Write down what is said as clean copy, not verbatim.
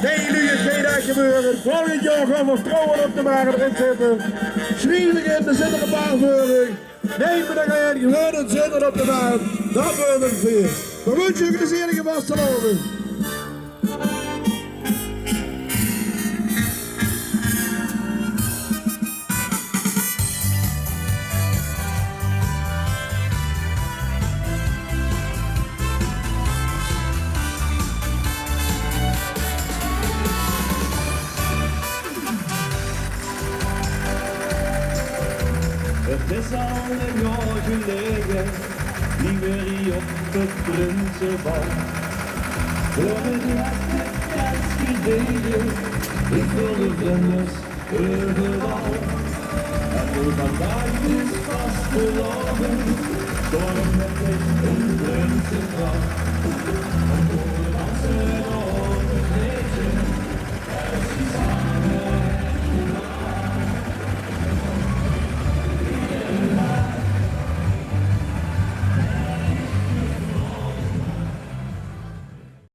Nee, nu is geen dat gebeuren. Volgend jaar gaan we vrouwen op de wagen erin zitten. Schrijven in de zittere baanvoering. Neem me dan in, je hoort het zitten op de baan. Dat wordt een feest. We wensen je een plezierige vasteloving. Het is al een jaar geleden, die weer hier op het Prinsenbal. Voor het laatste kerstgededen, ik wil de vlinders overal. En nu vandaag is vast verloren, door met een Prinsenbal.